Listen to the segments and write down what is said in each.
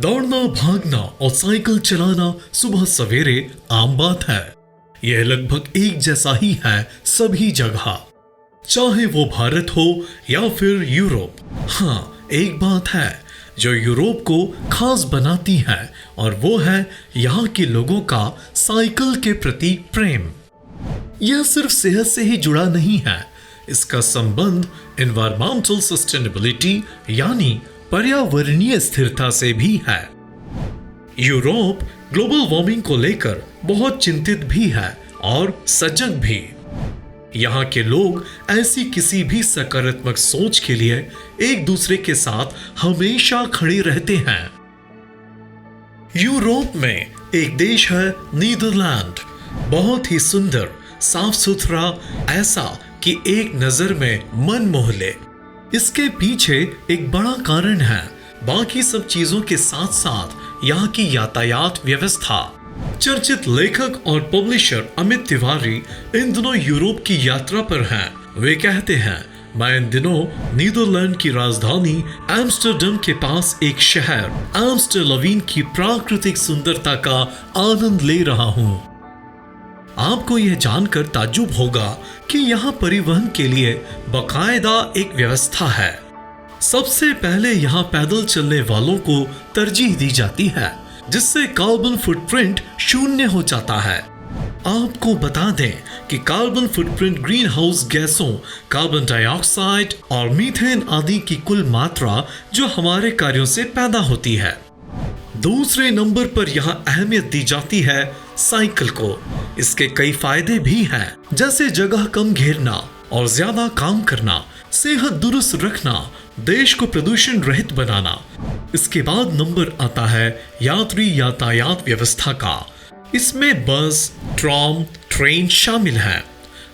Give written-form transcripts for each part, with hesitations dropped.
दौड़ना, भागना और साइकिल चलाना सुबह सवेरे आम बात है। यह लगभग एक जैसा ही है सभी जगह, चाहे वो भारत हो या फिर यूरोप। हाँ, एक बात है जो यूरोप को खास बनाती है और वो है यहाँ के लोगों का साइकिल के प्रति प्रेम। यह सिर्फ सेहत से ही जुड़ा नहीं है, इसका संबंध एनवायरमेंटल सस्टेनेबिलिटी यानी पर्यावरणीय स्थिरता से भी है। यूरोप ग्लोबल वार्मिंग को लेकर बहुत चिंतित भी है और सजग भी। यहाँ के लोग ऐसी किसी भी सकारात्मक सोच के लिए एक दूसरे के साथ हमेशा खड़े रहते हैं। यूरोप में एक देश है नीदरलैंड, बहुत ही सुंदर, साफ सुथरा, ऐसा कि एक नजर में मन मोह ले। इसके पीछे एक बड़ा कारण है बाकी सब चीजों के साथ साथ यहाँ की यातायात व्यवस्था। चर्चित लेखक और पब्लिशर अमित तिवारी इन दिनों यूरोप की यात्रा पर हैं। वे कहते हैं, मैं इन दिनों नीदरलैंड की राजधानी एम्स्टर्डम के पास एक शहर एम्स्टरलवीन की प्राकृतिक सुंदरता का आनंद ले रहा हूँ। आपको यह जानकर ताज्जुब होगा कि यहाँ परिवहन के लिए बाकायदा एक व्यवस्था है। सबसे पहले यहाँ पैदल चलने वालों को तरजीह दी जाती है, जिससे कार्बन फुटप्रिंट शून्य हो जाता है। आपको बता दें कि कार्बन फुटप्रिंट ग्रीन हाउस गैसों, कार्बन डाइऑक्साइड और मीथेन आदि की कुल मात्रा जो हमारे कार्यों से पैदा होती है। दूसरे नंबर पर यहाँ अहमियत दी जाती है साइकिल को। इसके कई फायदे भी हैं, जैसे जगह कम घेरना और ज्यादा काम करना, सेहत दुरुस्त रखना, देश को प्रदूषण रहित बनाना। इसके बाद नंबर आता है यात्री यातायात व्यवस्था का। इसमें बस, ट्राम, ट्रेन शामिल है।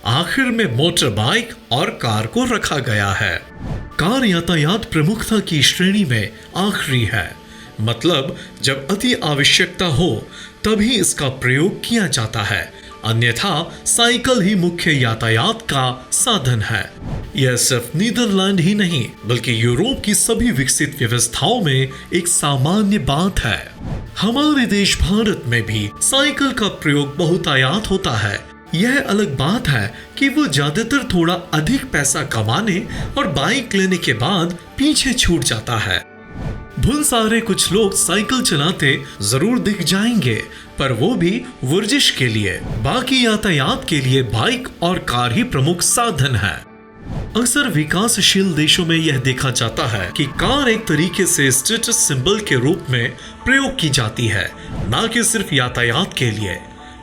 आखिर में मोटर बाइक और कार को रखा गया है। कार यातायात प्रमुखता की श्रेणी में आखिरी है, मतलब जब अति आवश्यकता हो तभी इसका प्रयोग किया जाता है, अन्यथा साइकिल ही मुख्य यातायात का साधन है। यह सिर्फ नीदरलैंड ही नहीं बल्कि यूरोप की सभी विकसित व्यवस्थाओं में एक सामान्य बात है। हमारे देश भारत में भी साइकिल का प्रयोग बहुतायत होता है। यह अलग बात है कि वो ज्यादातर थोड़ा अधिक पैसा कमाने और बाइक लेने के बाद पीछे छूट जाता है। भूल सारे कुछ लोग साइकिल चलाते जरूर दिख जाएंगे, पर वो भी वर्जिश के लिए। बाकी यातायात के लिए बाइक और कार ही प्रमुख साधन है। अक्सर विकासशील देशों में यह देखा जाता है कि कार एक तरीके से स्टेटस सिंबल के रूप में प्रयोग की जाती है, न कि सिर्फ यातायात के लिए।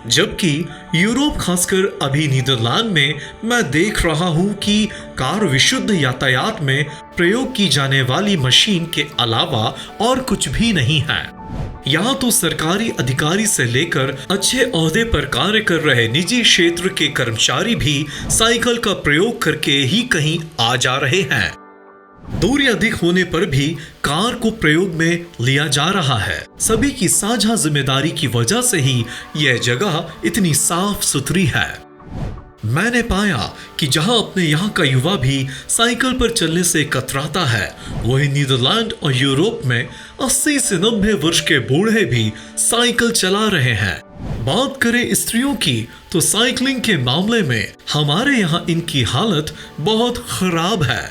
जबकि यूरोप, खासकर अभी नीदरलैंड में मैं देख रहा हूँ कि कार विशुद्ध यातायात में प्रयोग की जाने वाली मशीन के अलावा और कुछ भी नहीं है। यहाँ तो सरकारी अधिकारी से लेकर अच्छे ओहदे पर कार्य कर रहे निजी क्षेत्र के कर्मचारी भी साइकिल का प्रयोग करके ही कहीं आ जा रहे हैं। दूरी अधिक होने पर भी कार को प्रयोग में लिया जा रहा है। सभी की साझा जिम्मेदारी की वजह से ही यह जगह इतनी साफ सुथरी है। मैंने पाया कि जहां अपने यहाँ का युवा भी साइकिल पर चलने से कतराता है, वही नीदरलैंड और यूरोप में 80 से 90 वर्ष के बूढ़े भी साइकिल चला रहे हैं। बात करें स्त्रियों की तो साइकिलिंग के मामले में हमारे यहाँ इनकी हालत बहुत खराब है,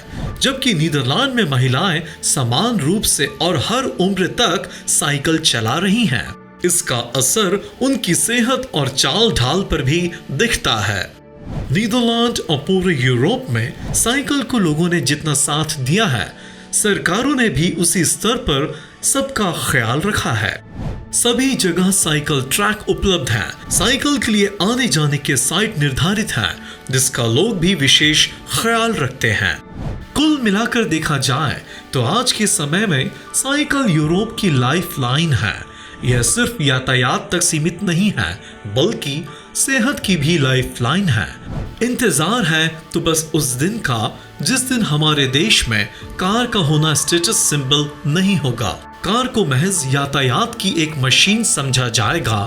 जबकि नीदरलैंड में महिलाएं समान रूप से और हर उम्र तक साइकिल चला रही हैं। इसका असर उनकी सेहत और चाल ढाल पर भी दिखता है। नीदरलैंड और पूरे यूरोप में साइकिल को लोगों ने जितना साथ दिया है, सरकारों ने भी उसी स्तर पर सबका ख्याल रखा है। सभी जगह साइकिल ट्रैक उपलब्ध हैं। साइकिल के लिए आने जाने के साइट निर्धारित हैं, जिसका लोग भी विशेष ख्याल रखते हैं। कुल मिलाकर देखा जाए तो आज के समय में साइकिल यूरोप की लाइफ लाइन है। यह सिर्फ यातायात तक सीमित नहीं है, बल्कि सेहत की भी लाइफ लाइन है। इंतजार है तो बस उस दिन का जिस दिन हमारे देश में कार का होना स्टेटस सिंबल नहीं होगा। कार को महज यातायात की एक मशीन समझा जाएगा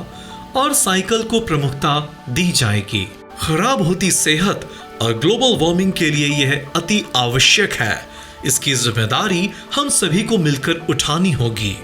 और साइकिल को प्रमुखता दी जाएगी। खराब होती सेहत और ग्लोबल वार्मिंग के लिए यह अति आवश्यक है। इसकी जिम्मेदारी हम सभी को मिलकर उठानी होगी।